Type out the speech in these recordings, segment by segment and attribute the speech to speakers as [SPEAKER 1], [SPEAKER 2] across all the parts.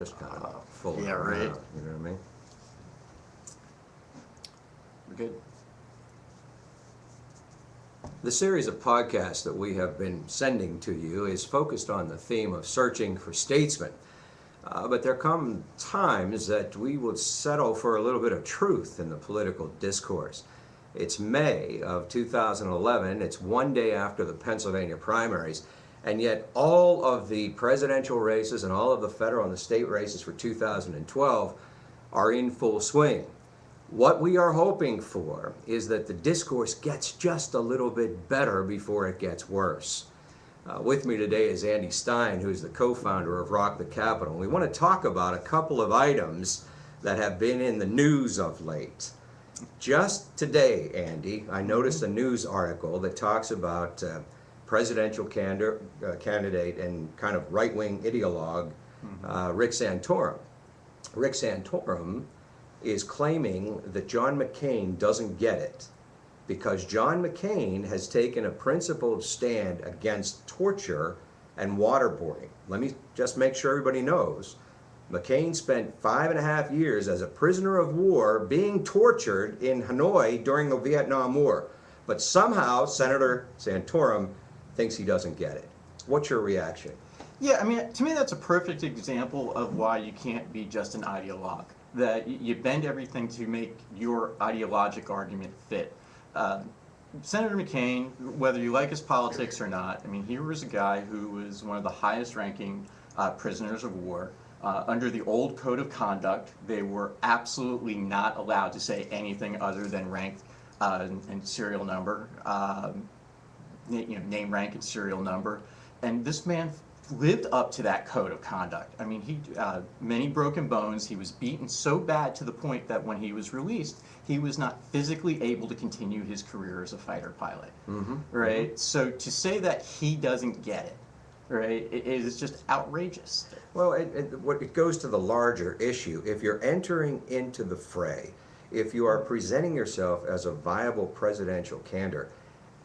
[SPEAKER 1] Just kind of full
[SPEAKER 2] Yeah,
[SPEAKER 1] around,
[SPEAKER 2] right.
[SPEAKER 1] you know what I mean?
[SPEAKER 2] We're good.
[SPEAKER 1] The series of podcasts that we have been sending to you is focused on the theme of searching for statesmen. But there come times that we will settle for a little bit of truth in the political discourse. It's May of 2011. It's one day after the Pennsylvania primaries. And yet all of the presidential races and all of the federal and the state races for 2012 are in full swing. What we are hoping for is that the discourse gets just a little bit better before it gets worse. With me today is Andy Stein, who's the co-founder of Rock the Capitol. We want to talk about a couple of items that have been in the news of late. Just today, Andy, I noticed a news article that talks about presidential candidate and kind of right-wing ideologue Rick Santorum. Rick Santorum is claiming that John McCain doesn't get it because John McCain has taken a principled stand against torture and waterboarding. Let me just make sure everybody knows. McCain spent 5.5 years as a prisoner of war being tortured in Hanoi during the Vietnam War. But somehow Senator Santorum thinks he doesn't get it. What's your reaction?
[SPEAKER 2] Yeah, I mean, to me, that's a perfect example of why you can't be just an ideologue. That you bend everything to make your ideologic argument fit. Senator McCain, whether you like his politics or not, I mean, he was a guy who was one of the highest ranking prisoners of war. Under the old code of conduct, they were absolutely not allowed to say anything other than rank and serial number, name, rank, and serial number. And this man lived up to that code of conduct. I mean, he many broken bones. He was beaten so bad to the point that when he was released, he was not physically able to continue his career as a fighter pilot. Right? So to say that he doesn't get it, right, it is just outrageous.
[SPEAKER 1] Well, it goes to the larger issue. If you're entering into the fray, if you are presenting yourself as a viable presidential candidate,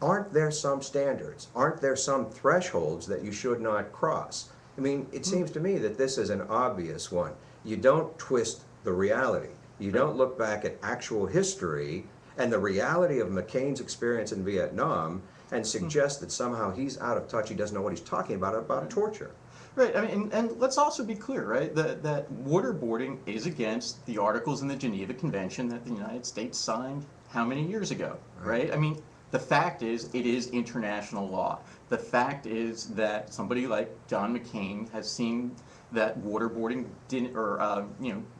[SPEAKER 1] aren't there some standards? Aren't there some thresholds that you should not cross? I mean, it seems to me that this is an obvious one. You don't twist the reality. You don't look back at actual history and the reality of McCain's experience in Vietnam and suggest that somehow he's out of touch, he doesn't know what he's talking about torture.
[SPEAKER 2] Right, I mean, and let's also be clear, right, that waterboarding is against the articles in the Geneva Convention that the United States signed how many years ago, right? I mean, the fact is, it is international law. The fact is that somebody like John McCain has seen that waterboarding didn't, or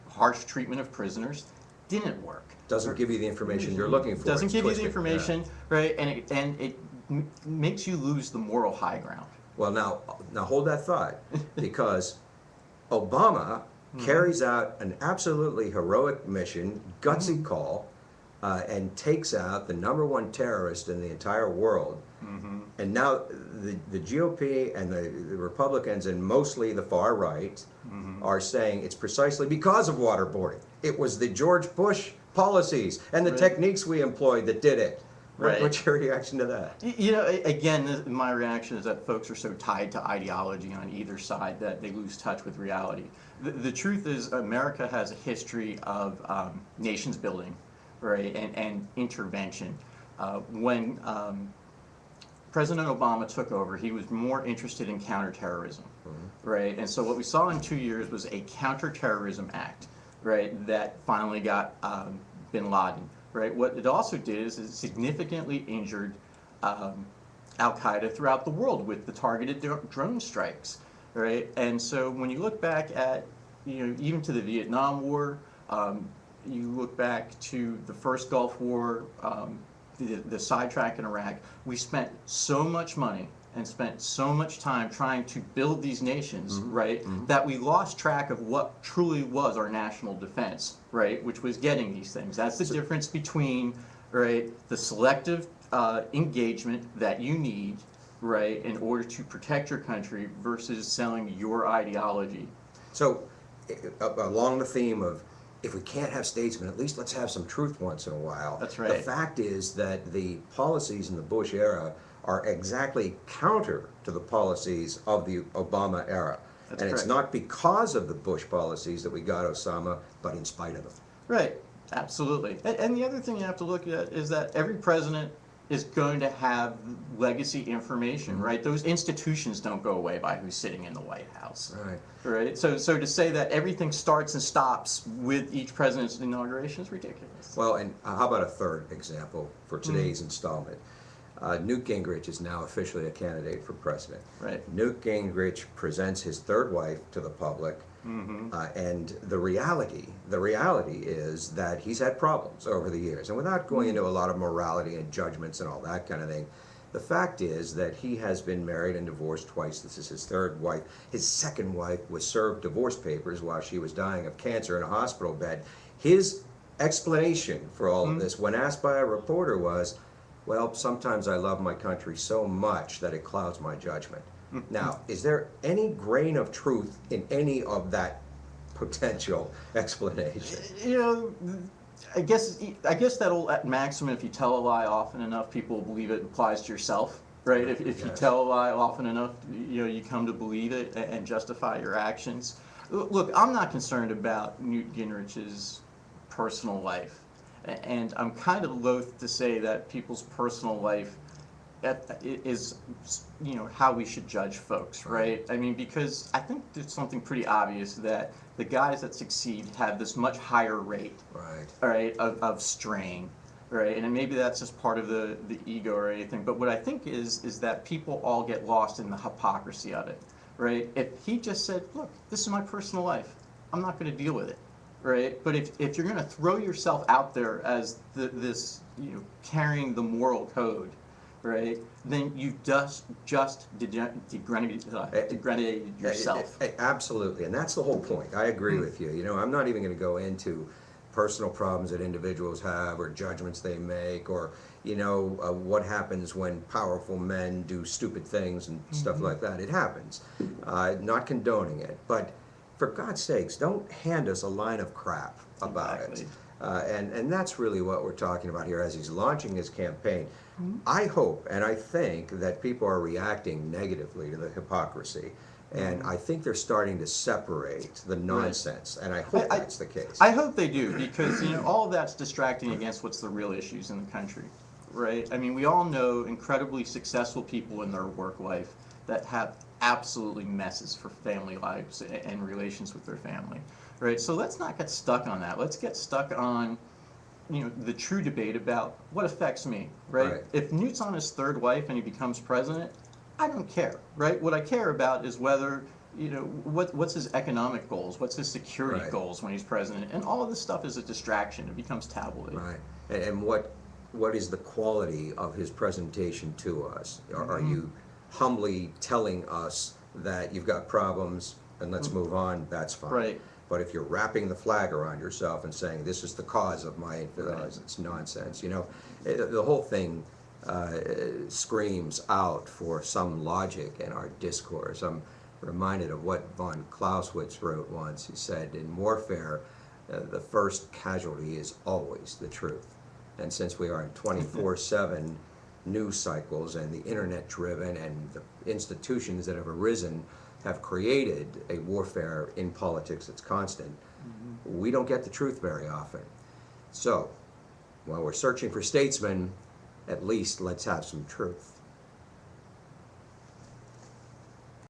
[SPEAKER 2] harsh treatment of prisoners didn't work.
[SPEAKER 1] Doesn't give you the information you're looking for.
[SPEAKER 2] Doesn't
[SPEAKER 1] It's
[SPEAKER 2] give you the
[SPEAKER 1] twisted,
[SPEAKER 2] information, right? And it makes you lose the moral high ground.
[SPEAKER 1] Well, now hold that thought, because Obama carries out an absolutely heroic mission, gutsy call, and takes out the #1 terrorist in the entire world. And now the GOP and the Republicans and mostly the far right are saying it's precisely because of waterboarding. It was the George Bush policies and the techniques we employed that did it.
[SPEAKER 2] Right.
[SPEAKER 1] What's your reaction to that?
[SPEAKER 2] You know, again, my reaction is that folks are so tied to ideology on either side that they lose touch with reality. The truth is, America has a history of nations building, right, and intervention. When President Obama took over, he was more interested in counterterrorism, right? And so what we saw in 2 years was a counterterrorism act, right, that finally got bin Laden. Right. What it also did is it significantly injured Al-Qaeda throughout the world with the targeted drone strikes. Right. And so when you look back at, even to the Vietnam War, you look back to the first Gulf War, the sidetrack in Iraq, we spent so much money and spent so much time trying to build these nations, right, that we lost track of what truly was our national defense, right, which was getting these things. That's the difference between, right, the selective engagement that you need, right, in order to protect your country versus selling your ideology.
[SPEAKER 1] So, along the theme of, if we can't have statesmen, at least let's have some truth once in a while.
[SPEAKER 2] That's right.
[SPEAKER 1] The fact is that the policies in the Bush era are exactly counter to the policies of the Obama era.
[SPEAKER 2] That's
[SPEAKER 1] And it's
[SPEAKER 2] correct.
[SPEAKER 1] not because of the Bush policies that we got Osama, but in spite of them.
[SPEAKER 2] Right, absolutely. And the other thing you have to look at is that every president is going to have legacy information, right? Those institutions don't go away by who's sitting in the White House.
[SPEAKER 1] Right.
[SPEAKER 2] Right? So to say that everything starts and stops with each president's inauguration is ridiculous.
[SPEAKER 1] Well, and how about a third example for today's installment? Newt Gingrich is now officially a candidate for president.
[SPEAKER 2] Right.
[SPEAKER 1] Newt Gingrich presents his third wife to the public, and the reality is that he's had problems over the years. And without going into a lot of morality and judgments and all that kind of thing, the fact is that he has been married and divorced twice. This is his third wife. His second wife was served divorce papers while she was dying of cancer in a hospital bed. His explanation for all of this, when asked by a reporter, was, well, sometimes I love my country so much that it clouds my judgment. Now, is there any grain of truth in any of that potential explanation?
[SPEAKER 2] You know, I guess that old maxim, if you tell a lie often enough, people believe it applies to yourself, right? If you
[SPEAKER 1] Yes.
[SPEAKER 2] tell a lie often enough, you come to believe it and justify your actions. Look, I'm not concerned about Newt Gingrich's personal life, and I'm kind of loath to say that people's personal life is, how we should judge folks, right? I mean, because I think there's something pretty obvious that the guys that succeed have this much higher rate,
[SPEAKER 1] Right.
[SPEAKER 2] all right, of strain, right? And maybe that's just part of the ego or anything. But what I think is that people all get lost in the hypocrisy of it, right? If he just said, look, this is my personal life, I'm not going to deal with it, right? But if you're going to throw yourself out there as this, carrying the moral code, right, then you just degraded yourself.
[SPEAKER 1] Absolutely, and that's the whole point. I agree with you. I'm not even going to go into personal problems that individuals have or judgments they make or, what happens when powerful men do stupid things and stuff like that. It happens. Not condoning it, but for God's sakes, don't hand us a line of crap about
[SPEAKER 2] Exactly.
[SPEAKER 1] it. And that's really what we're talking about here as he's launching his campaign. I hope and I think that people are reacting negatively to the hypocrisy. And I think they're starting to separate the nonsense. And I hope that's the case.
[SPEAKER 2] I hope they do, because all of that's distracting against what's the real issues in the country, right? I mean, we all know incredibly successful people in their work life that have absolutely messes for family lives and relations with their family, right? So let's not get stuck on that. Let's get stuck on the true debate about what affects me, right? If Newt's on his third wife and he becomes president, I don't care, right? What I care about is whether, what's his economic goals, what's his security goals when he's president, and all of this stuff is a distraction. It becomes tabloid.
[SPEAKER 1] Right. And what is the quality of his presentation to us? Are you humbly telling us that you've got problems and let's move on? That's fine.
[SPEAKER 2] Right.
[SPEAKER 1] But if you're wrapping the flag around yourself and saying this is the cause of my infidelities, it's nonsense. The whole thing screams out for some logic in our discourse. I'm reminded of what von Clausewitz wrote once. He said, in warfare, the first casualty is always the truth. And since we are in 24/7 news cycles and the internet driven and the institutions that have arisen have created a warfare in politics that's constant, we don't get the truth very often. So, while we're searching for statesmen, at least let's have some truth.